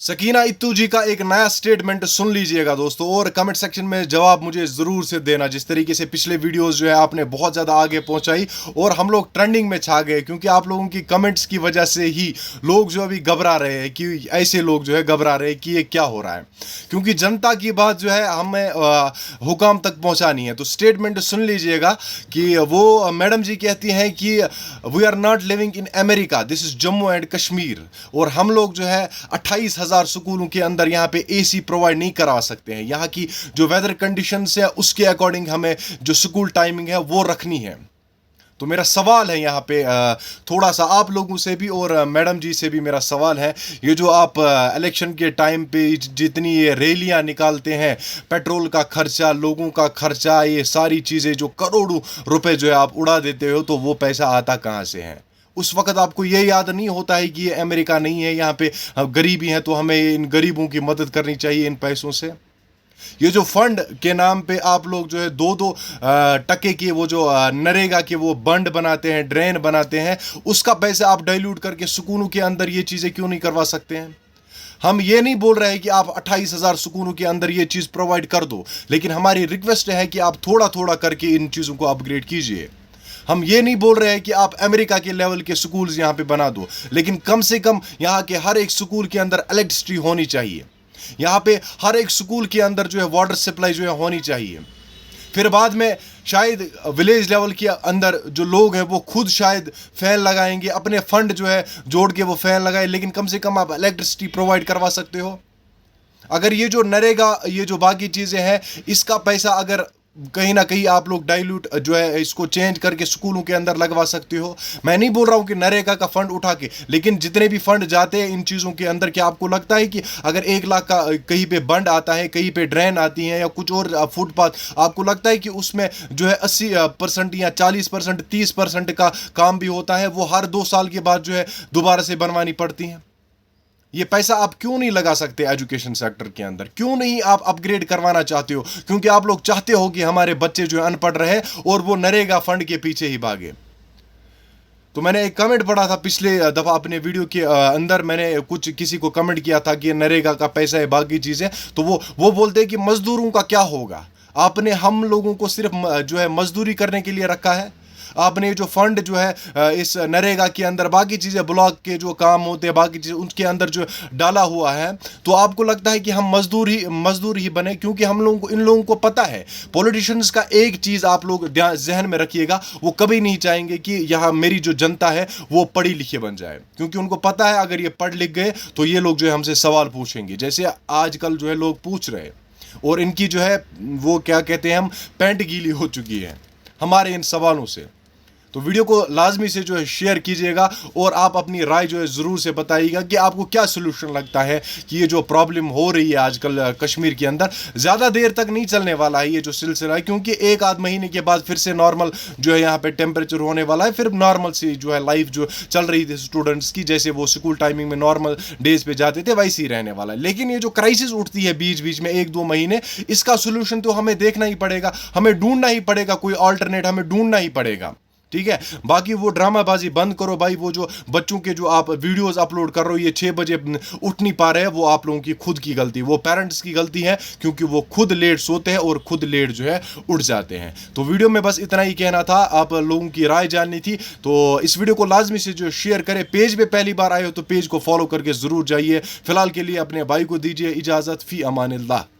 सकीना इत्तू जी का एक नया स्टेटमेंट सुन लीजिएगा दोस्तों, और कमेंट सेक्शन में जवाब मुझे ज़रूर से देना। जिस तरीके से पिछले वीडियोस जो है आपने बहुत ज़्यादा आगे पहुंचाई और हम लोग ट्रेंडिंग में छा गए, क्योंकि आप लोगों की कमेंट्स की वजह से ही लोग जो अभी घबरा रहे हैं कि ऐसे लोग जो है घबरा रहे हैं कि ये क्या हो रहा है, क्योंकि जनता की बात जो है हमें हुकाम तक पहुँचानी है। तो स्टेटमेंट सुन लीजिएगा कि वो मैडम जी कहती हैं कि we are not living in America, this is Jammu and Kashmir, और हम लोग जो है 28,000 स्कूलों के अंदर यहाँ पे एसी प्रोवाइड नहीं करा सकते हैं। यहाँ की जो वेदर कंडीशंस है उसके अकॉर्डिंग हमें जो स्कूल टाइमिंग है वो रखनी है। तो मेरा सवाल है यहाँ पे थोड़ा सा आप लोगों से भी और मैडम जी से भी मेरा सवाल है, ये जो आप इलेक्शन के टाइम पे जितनी ये रैलियाँ निकालते हैं, पेट्रोल का खर्चा, लोगों का खर्चा, ये सारी चीज़ें जो करोड़ों रुपए जो है आप उड़ा देते हो, तो वो पैसा आता कहाँ से है? उस वक्त आपको ये याद नहीं होता है कि ये अमेरिका नहीं है, यहाँ पे गरीबी है, तो हमें इन गरीबों की मदद करनी चाहिए इन पैसों से। ये जो फंड के नाम पे आप लोग जो है 2-2 टके के वो जो नरेगा के वो बंड बनाते हैं, ड्रेन बनाते हैं, उसका पैसा आप डाइल्यूट करके स्कूलों के अंदर ये चीज़ें क्यों नहीं करवा सकते हैं? हम ये नहीं बोल रहे हैं कि आप 28,000 स्कूलों के अंदर ये चीज़ प्रोवाइड कर दो, लेकिन हमारी रिक्वेस्ट है कि आप थोड़ा थोड़ा करके इन चीज़ों को अपग्रेड कीजिए। हम ये नहीं बोल रहे हैं कि आप अमेरिका के लेवल के स्कूल्स यहाँ पे बना दो, लेकिन कम से कम यहाँ के हर एक स्कूल के अंदर इलेक्ट्रिसिटी होनी चाहिए। यहाँ पे हर एक स्कूल के अंदर जो है वाटर सप्लाई जो है होनी चाहिए। फिर बाद में शायद विलेज लेवल के अंदर जो लोग हैं वो खुद शायद फैन लगाएंगे, अपने फंड जो है जोड़ के वो फैन लगाए, लेकिन कम से कम आप इलेक्ट्रिसिटी प्रोवाइड करवा सकते हो। अगर ये जो नरेगा, ये जो बाकी चीज़ें हैं, इसका पैसा अगर कहीं ना कहीं आप लोग डाइल्यूट जो है इसको चेंज करके स्कूलों के अंदर लगवा सकते हो। मैं नहीं बोल रहा हूँ कि नरेगा का फंड उठा के, लेकिन जितने भी फंड जाते हैं इन चीज़ों के अंदर, क्या आपको लगता है कि अगर 1 लाख का कहीं पे बंड आता है, कहीं पे ड्रेन आती है या कुछ और फुटपाथ, आपको लगता है कि उसमें जो है 80% या 40%, 30% का काम भी होता है, वो हर 2 साल के बाद जो है दोबारा से बनवानी पड़ती है? ये पैसा आप क्यों नहीं लगा सकते एजुकेशन सेक्टर के अंदर? क्यों नहीं आप अपग्रेड करवाना चाहते हो? क्योंकि आप लोग चाहते हो कि हमारे बच्चे जो है अनपढ़ रहे और वो नरेगा फंड के पीछे ही भागे। तो मैंने एक कमेंट पढ़ा था पिछले दफ़ा अपने वीडियो के अंदर, मैंने कुछ किसी को कमेंट किया था कि नरेगा का पैसा है, बाकी चीज़ें, तो वो बोलते हैं कि मजदूरों का क्या होगा? आपने हम लोगों को सिर्फ जो है मजदूरी करने के लिए रखा है। आपने जो फंड जो है इस नरेगा के अंदर बाकी चीज़ें, ब्लॉक के जो काम होते हैं, बाकी चीज़ें उनके अंदर जो डाला हुआ है, तो आपको लगता है कि हम मजदूर ही बने? क्योंकि हम लोगों को, इन लोगों को पता है, पॉलिटिशियंस का एक चीज़ आप लोग जहन में रखिएगा, वो कभी नहीं चाहेंगे कि यहाँ मेरी जो जनता है वो पढ़ी लिखी बन जाए, क्योंकि उनको पता है अगर ये पढ़ लिख गए तो ये लोग जो है हमसे सवाल पूछेंगे, जैसे आजकल जो है लोग पूछ रहे हैं। और इनकी जो है वो क्या कहते हैं, हम पैंट गीली हो चुकी है हमारे इन सवालों से। तो वीडियो को लाजमी से जो है शेयर कीजिएगा और आप अपनी राय जो है ज़रूर से बताइएगा कि आपको क्या सोल्यूशन लगता है कि ये जो प्रॉब्लम हो रही है आजकल कश्मीर के अंदर, ज़्यादा देर तक नहीं चलने वाला है ये जो सिलसिला है, क्योंकि 1-आध महीने के बाद फिर से नॉर्मल जो है यहाँ पे टेम्परेचर होने वाला है, फिर नॉर्मल सी जो है लाइफ जो चल रही थी स्टूडेंट्स की, जैसे वो स्कूल टाइमिंग में नॉर्मल डेज पे जाते थे वैसे ही रहने वाला है। लेकिन ये जो क्राइसिस उठती है बीच बीच में 1-2 महीने, इसका सोल्यूशन तो हमें देखना ही पड़ेगा, हमें ढूंढना ही पड़ेगा, कोई ऑल्टरनेट हमें ढूंढना ही पड़ेगा। ठीक है, बाकी वो ड्रामाबाजी बंद करो भाई। वो जो बच्चों के जो आप वीडियोस अपलोड कर रहे हो, ये 6 बजे उठ नहीं पा रहे हैं, वो आप लोगों की खुद की गलती, वो पेरेंट्स की गलती है, क्योंकि वो खुद लेट सोते हैं और खुद लेट जो है उठ जाते हैं। तो वीडियो में बस इतना ही कहना था, आप लोगों की राय जाननी थी, तो इस वीडियो को लाजमी से जो शेयर करें। पेज पे पहली बार आए हो तो पेज को फॉलो करके ज़रूर जाइए। फिलहाल के लिए अपने भाई को दीजिए इजाज़त। फी अमानिल्लाह।